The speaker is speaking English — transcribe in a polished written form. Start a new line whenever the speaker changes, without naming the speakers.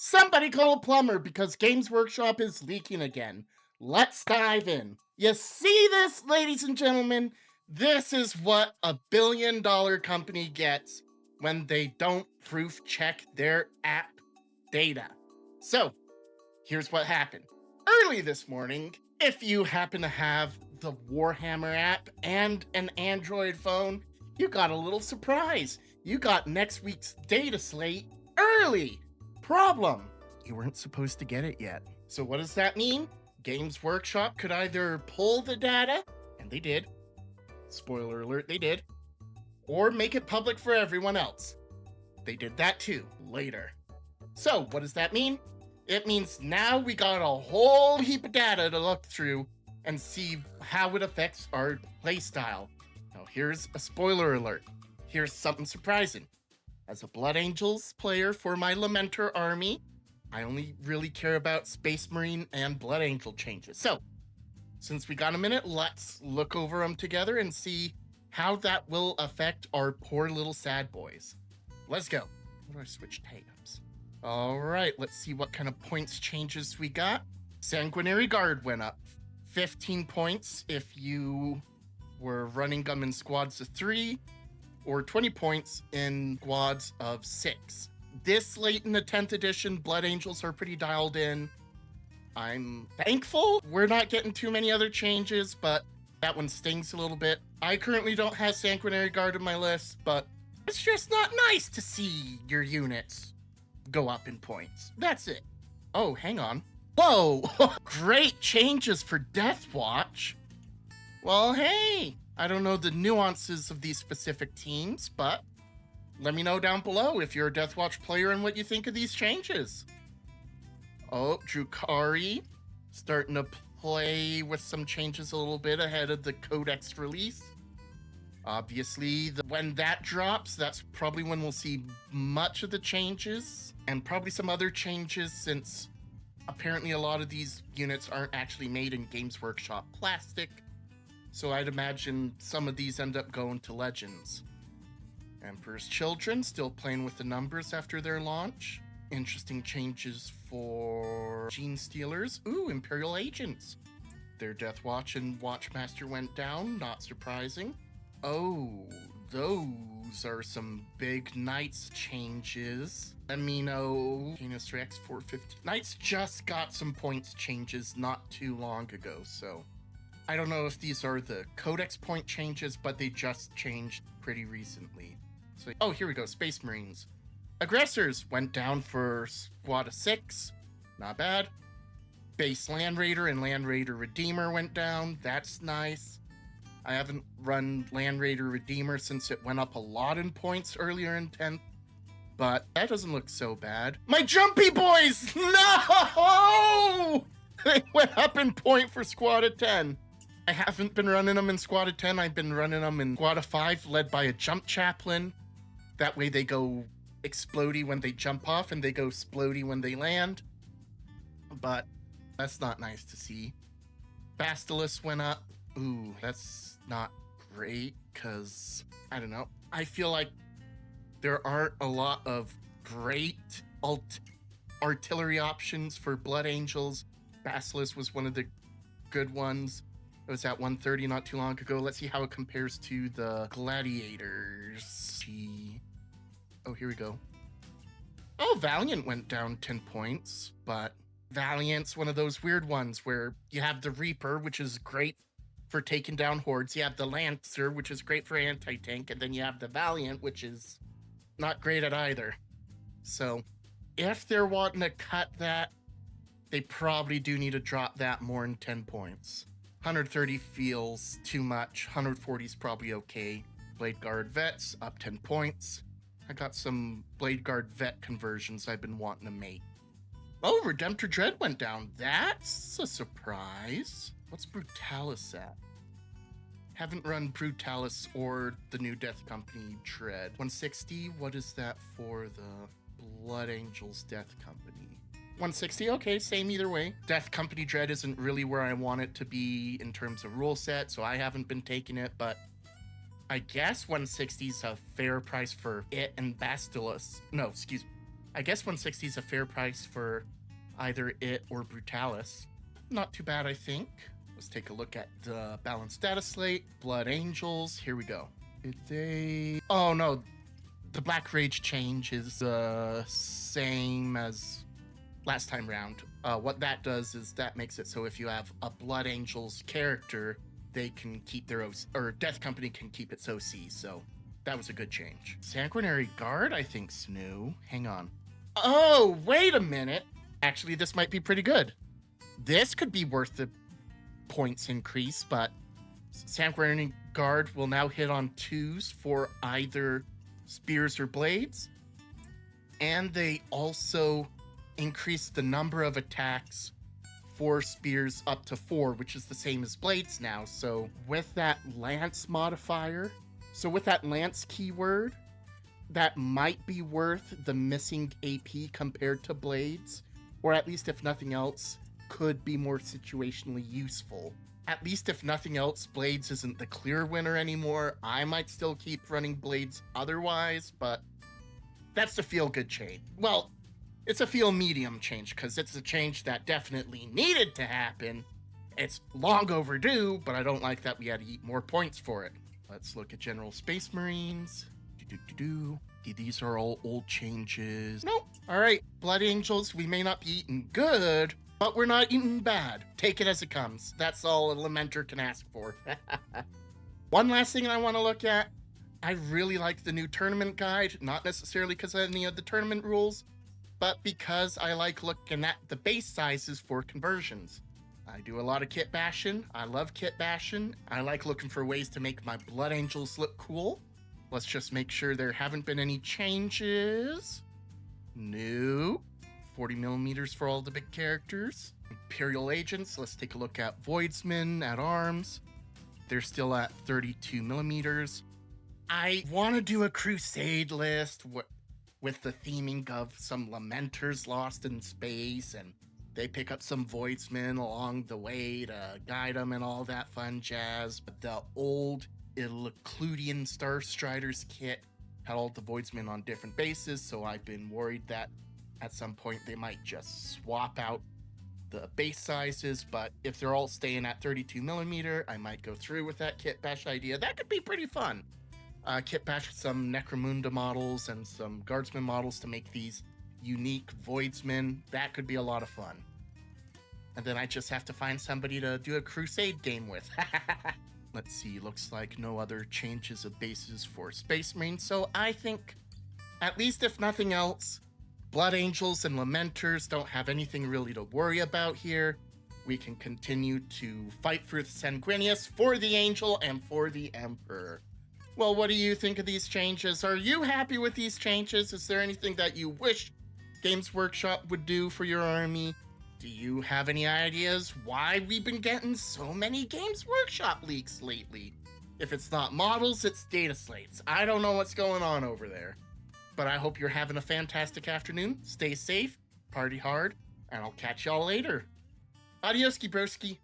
Somebody call a plumber because Games Workshop is leaking again. Let's dive in. You see this, ladies and gentlemen? This is what a billion-dollar company gets when they don't proof check their app data. So, here's what happened. Early this morning, if you happen to have the Warhammer app and an Android phone, you got a little surprise. You got next week's Dataslate early. Problem, you weren't supposed to get it yet. So what does that mean? Games Workshop could either pull the data, and they did. Spoiler alert, they did. Or make it public for everyone else. They did that too, later. So what does that mean? It means now we got a whole heap of data to look through and see how it affects our playstyle. Now here's a spoiler alert. Here's something surprising. As a Blood Angels player for my Lamenter army, I only really care about Space Marine and Blood Angel changes. So, since we got a minute, let's look over them together and see how that will affect our poor little sad boys. Let's go. How do I switch tabs? All right, let's see what kind of points changes we got. Sanguinary Guard went up 15 points if you were running them in squads of 3, or 20 points in squads of 6. This late in the 10th edition, Blood Angels are pretty dialed in. I'm thankful we're not getting too many other changes, but that one stings a little bit. I currently don't have Sanguinary Guard on my list, but it's just not nice to see your units go up in points. That's it. Oh, hang on. Whoa! Great changes for Death Watch. Well, hey! I don't know the nuances of these specific teams, but let me know down below if you're a Death Watch player and what you think of these changes. Oh, Drukhari starting to play with some changes a little bit ahead of the Codex release. Obviously, when that drops, that's probably when we'll see much of the changes, and probably some other changes since apparently a lot of these units aren't actually made in Games Workshop plastic. So I'd imagine some of these end up going to Legends. Emperor's Children still playing with the numbers after their launch. Interesting changes for Gene Stealers. Ooh, Imperial Agents. Their Death Watch and Watchmaster went down, not surprising. Oh, those are some big Knights changes. Let me know. Canis Rex 450. Knights just got some points changes not too long ago, so I don't know if these are the Codex point changes, but they just changed pretty recently. So, oh, here we go. Space Marines. Aggressors went down for squad of 6. Not bad. Base Land Raider and Land Raider Redeemer went down. That's nice. I haven't run Land Raider Redeemer since it went up a lot in points earlier in 10th, but that doesn't look so bad. My Jumpy Boys! No! They went up in point for squad of 10. I haven't been running them in squad of 10. I've been running them in squad of 5, led by a jump chaplain. That way they go explodey when they jump off and they go splodey when they land. But that's not nice to see. Basilisk went up. Ooh, that's not great because, I don't know. I feel like there aren't a lot of great artillery options for Blood Angels. Basilisk was one of the good ones. It was at 130 not too long ago. Let's see how it compares to the Gladiators. Oh, here we go. Oh, Valiant went down 10 points, but Valiant's one of those weird ones where you have the Reaper, which is great for taking down hordes. You have the Lancer, which is great for anti-tank, and then you have the Valiant, which is not great at either. So if they're wanting to cut that, they probably do need to drop that more than 10 points. 130 feels too much. 140 is probably okay. Blade Guard Vets up 10 points. I got some Blade Guard Vet conversions I've been wanting to make. Oh, Redemptor Dread went down. That's a surprise. What's Brutalis at? Haven't run Brutalis or the new Death Company Dread. 160, what is that for the Blood Angels Death Company? 160, okay, same either way. Death Company Dread isn't really where I want it to be in terms of rule set, so I haven't been taking it, but I guess 160 is a fair price for it and Basilisk. No, excuse me. I guess 160 is a fair price for either it or Brutalis. Not too bad, I think. Let's take a look at the balanced data slate. Blood Angels. Here we go. Oh no, the Black Rage change is the same as last time round. What that does is that makes it so if you have a Blood Angels character, they can keep their OC, or Death Company can keep its OC, so that was a good change. Sanguinary Guard, I think's new. Hang on. Oh, wait a minute. Actually, this might be pretty good. This could be worth the points increase, but Sanguinary Guard will now hit on 2s for either spears or blades. And they also increase the number of attacks for spears up to 4, which is the same as blades now. So with that lance modifier, with that lance keyword, that might be worth the missing AP compared to blades, or at least if nothing else, could be more situationally useful. At least if nothing else, blades isn't the clear winner anymore. I might still keep running blades otherwise, but that's the feel good change. Well, it's a feel medium change because it's a change that definitely needed to happen. It's long overdue, but I don't like that we had to eat more points for it. Let's look at General Space Marines. These are all old changes. Nope. All right, Blood Angels, we may not be eating good, but we're not eating bad. Take it as it comes. That's all a Lamenter can ask for. One last thing I want to look at. I really like the new tournament guide, not necessarily because of any of the tournament rules, but because I like looking at the base sizes for conversions. I do a lot of kit bashing. I love kit bashing. I like looking for ways to make my Blood Angels look cool. Let's just make sure there haven't been any changes. Nope. 40 millimeters for all the big characters. Imperial Agents, let's take a look at Voidsmen at arms. They're still at 32 millimeters. I want to do a Crusade list with the theming of some Lamenters lost in space, and they pick up some Voidsmen along the way to guide them and all that fun jazz. But the old Illacludian Star Striders kit had all the Voidsmen on different bases, so I've been worried that at some point they might just swap out the base sizes, but if they're all staying at 32 millimeter, I might go through with that kit bash idea. That could be pretty fun. Kit bash some Necromunda models and some Guardsman models to make these unique Voidsmen. That could be a lot of fun. And then I just have to find somebody to do a Crusade game with. Let's see, looks like no other changes of bases for Space Marines, so I think, at least if nothing else, Blood Angels and Lamenters don't have anything really to worry about here. We can continue to fight for the Sanguinius, for the Angel, and for the Emperor. Well, what do you think of these changes? Are you happy with these changes? Is there anything that you wish Games Workshop would do for your army? Do you have any ideas why we've been getting so many Games Workshop leaks lately? If it's not models, it's data slates. I don't know what's going on over there. But I hope you're having a fantastic afternoon. Stay safe, party hard, and I'll catch y'all later. Adios, broski.